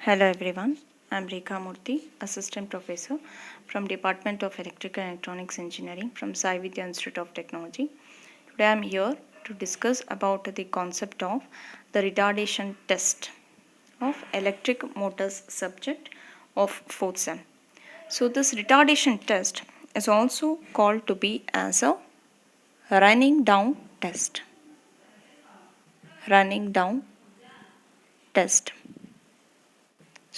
Hello everyone, I am Rekha Murthy, Assistant Professor from Department of Electrical and Electronics Engineering from Sai Vidya Institute of Technology. Today I am here to discuss about the concept of the retardation test of electric motors subject of 4th sem. So this retardation test is also called to be as a running down test. Running down test.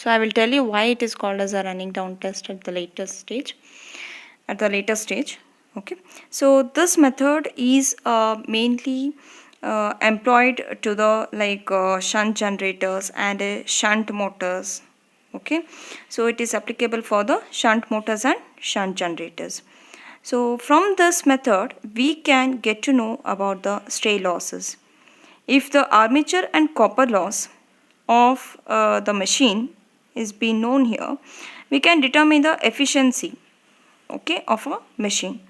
So I will tell you why it is called as a running down test at the later stage. Okay. So this method is mainly employed to the shunt generators and shunt motors. Okay. So it is applicable for the shunt motors and shunt generators. So from this method we can get to know about the stray losses. If the armature and copper loss of the machine is being known here, we can determine the efficiency, okay, of a machine.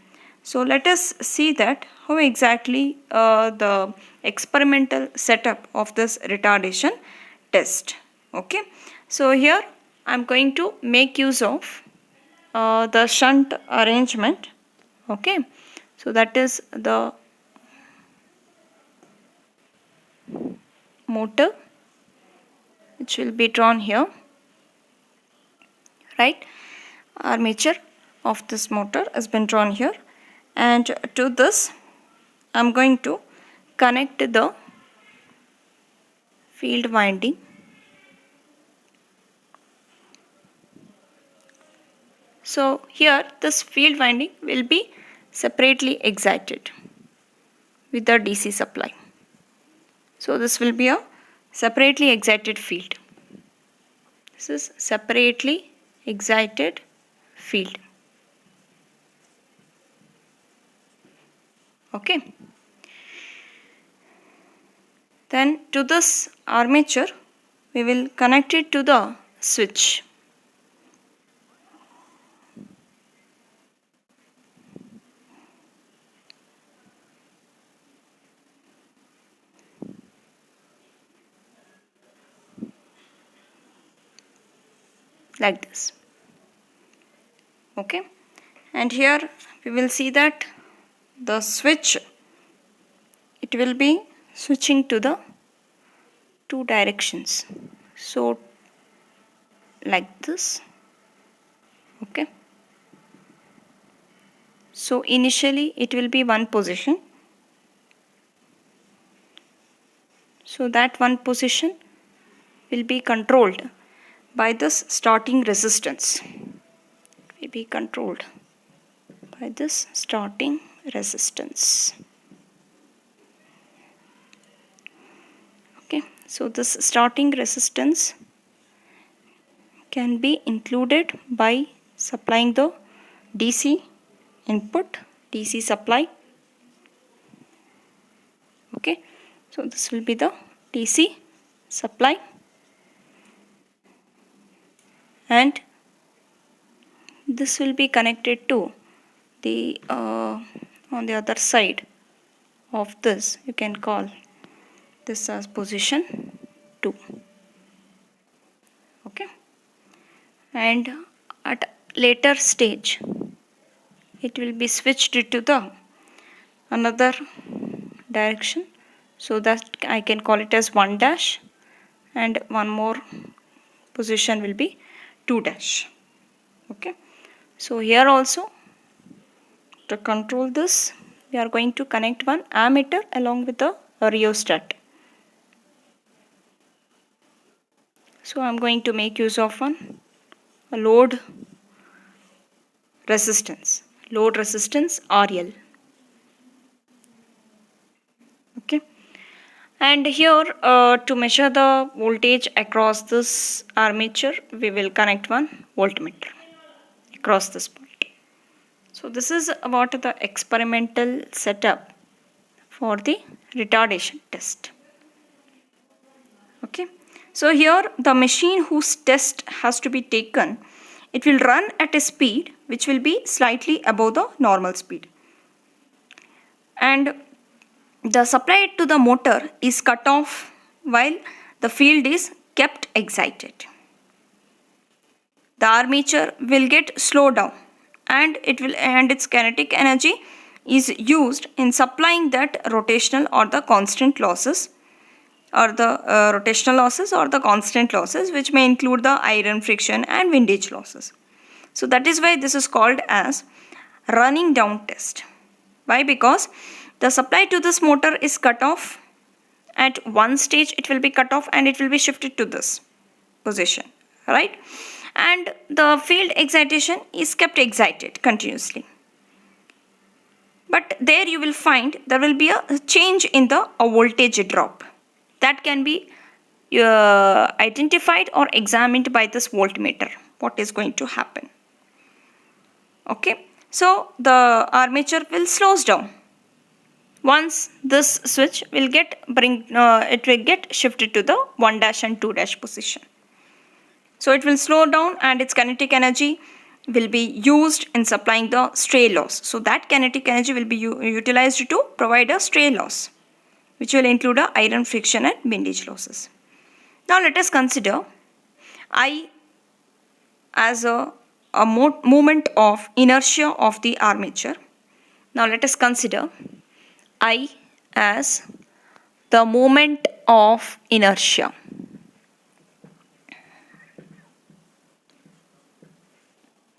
So let us see that how exactly the experimental setup of this retardation test. Okay, so here I am going to make use of the shunt arrangement. Okay, so that is the motor which will be drawn here, right? Armature of this motor has been drawn here, and to this I am going to connect the field winding. So here this field winding will be separately excited with the DC supply. So this will be a separately excited field. This is separately excited field. Okay. Then to this armature we will connect it to the switch. Like this. Okay, and here we will see that the switch, it will be switching to the two directions. So like this. Okay, so initially it will be one position. So that one position will be controlled by this starting resistance. It will be controlled by this starting resistance. Okay, so this starting resistance can be included by supplying the DC input, DC supply. Okay, so this will be the DC supply, and this will be connected to the on the other side of this, you can call this as position 2. Okay, and at later stage it will be switched to the another direction, so that I can call it as 1 dash, and one more position will be 2 dash. Okay, so here also to control this we are going to connect one ammeter along with the rheostat. So I am going to make use of a load resistance RL. Okay, and here to measure the voltage across this armature we will connect one voltmeter across this point. So this is about the experimental setup for the retardation test. Okay, so here the machine whose test has to be taken, it will run at a speed which will be slightly above the normal speed, and the supply to the motor is cut off while the field is kept excited. the armature will get slowed down, and its kinetic energy is used in supplying that rotational or the constant losses, or the rotational losses or the constant losses, which may include the iron friction and windage losses. So that is why this is called as running down test. Why? Because the supply to this motor is cut off at one stage, it will be cut off and it will be shifted to this position, right? And the field excitation is kept excited continuously. But there you will find there will be a change in the voltage drop that can be identified or examined by this voltmeter. What is going to happen? Okay, so the armature will slows down. Once this switch will get it will get shifted to the 1' and 2' position. So it will slow down and its kinetic energy will be used in supplying the stray loss. So that kinetic energy will be utilized to provide a stray loss, which will include a iron friction and windage losses. Now let us consider I as a moment of inertia of the armature. Now let us consider I as the moment of inertia.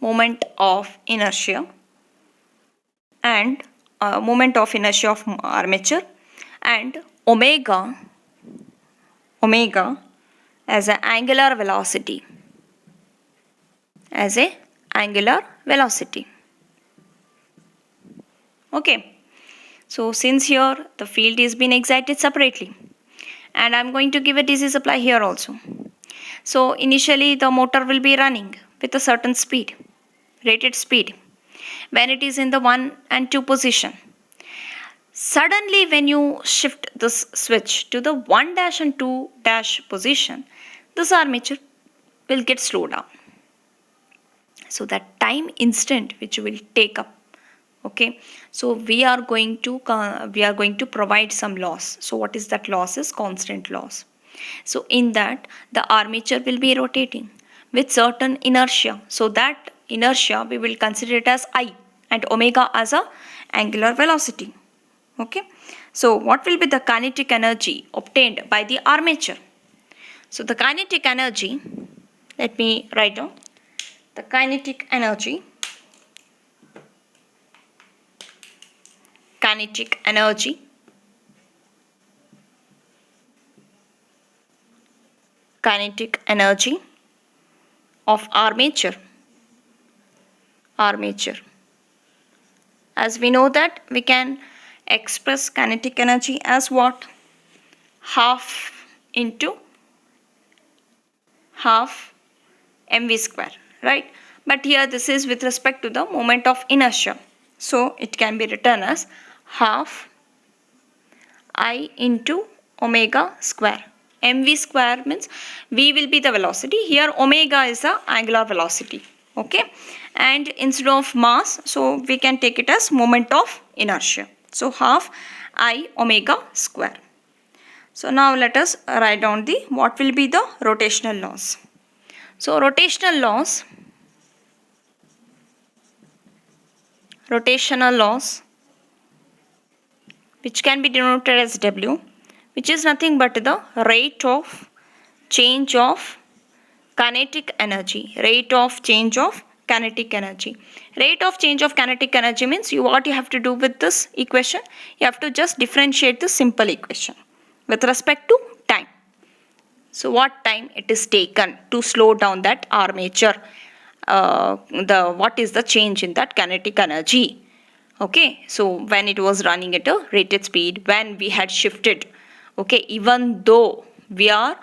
Moment of inertia and moment of inertia of armature, and omega as an angular velocity, Okay, so since here the field is being excited separately, and I am going to give a DC supply here also. So initially the motor will be running with a certain speed, rated speed, when it is in the 1 and 2 position. Suddenly when you shift this switch to the 1' and 2' position, this armature will get slowed down. So that time instant which will take up, okay, so we are going to provide some loss. So what is that loss? Is constant loss. So in that the armature will be rotating with certain inertia. So that inertia we will consider it as I, and omega as a angular velocity. Okay, so what will be the kinetic energy obtained by the armature? So the kinetic energy, let me write down the kinetic energy. Kinetic energy of armature. As we know that we can express kinetic energy as what? Half into half mv square, right? But here this is with respect to the moment of inertia. So it can be written as half I into omega square. mv square means v will be the velocity. Here omega is the angular velocity. Okay, and instead of mass, so we can take it as moment of inertia. So half I omega square. So now let us write down the what will be the rotational loss. So rotational loss which can be denoted as W, which is nothing but the rate of change of kinetic energy. Rate of change of kinetic energy means what you have to do with this equation? You have to just differentiate the simple equation with respect to time. So what time it is taken to slow down that armature? What is the change in that kinetic energy? Okay, so when it was running at a rated speed, when we had shifted, okay, even though we are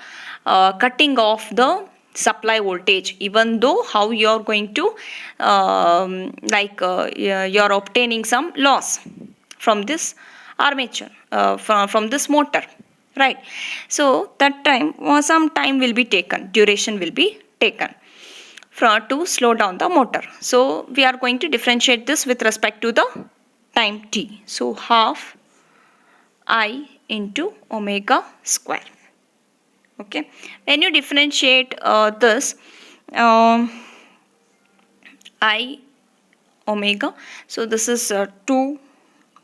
cutting off the supply voltage, even though how you are going to you are obtaining some loss from this armature, from this motor, right? So that time, some time will be taken, duration will be taken to slow down the motor. So we are going to differentiate this with respect to the time t. So half I into omega square. Okay, when you differentiate this, I omega. So this is 2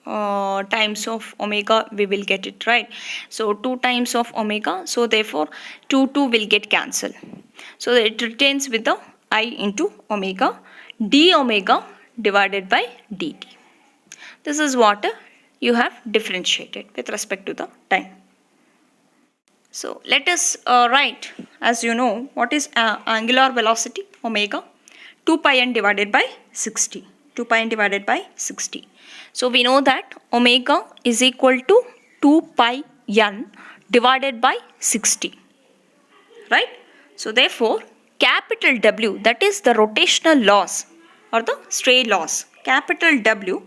times of omega, we will get it, right? So 2 times of omega, so therefore 2 will get cancelled. So it retains with the I into omega, d omega divided by dt. This is what you have differentiated with respect to the time. So let us write, as you know, what is angular velocity omega? 2 pi n divided by 60. 2 pi n divided by 60. So we know that omega is equal to 2 pi n divided by 60. Right? So therefore, capital W, that is the rotational loss or the stray loss, capital W,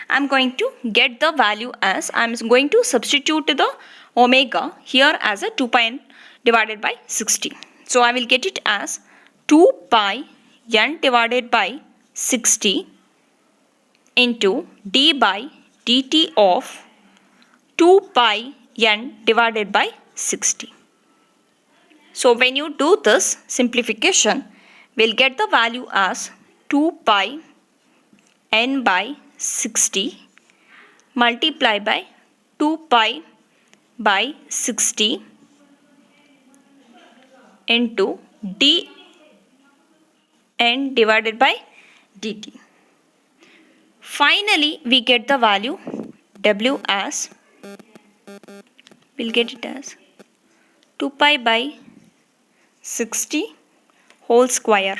I am going to get the value as, I am going to substitute the omega here as a 2 pi n divided by 60. So I will get it as 2 pi n divided by 60 into d by dt of 2 pi n divided by 60. So when you do this simplification, we'll get the value as 2 pi n by 60 multiplied by 2 pi by 60 into d n divided by dt. Finally, we get the value W as, we'll get it as 2 pi by 60 whole square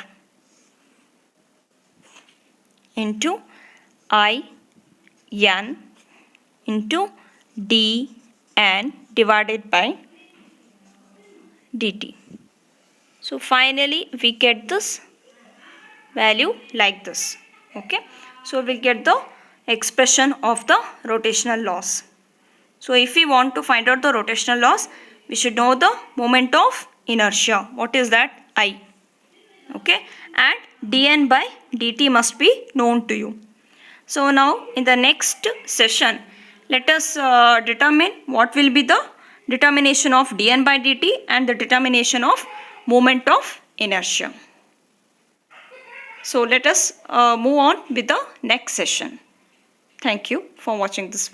into I n into d n divided by dt. So finally we get this value like this. Okay. So we get the expression of the rotational loss. So if we want to find out the rotational loss, we should know the moment of inertia. What is that? I. Okay. And dn by dt must be known to you. So now in the next session, let us determine what will be the determination of dn by dt and the determination of moment of inertia. So let us move on with the next session. Thank you for watching this video.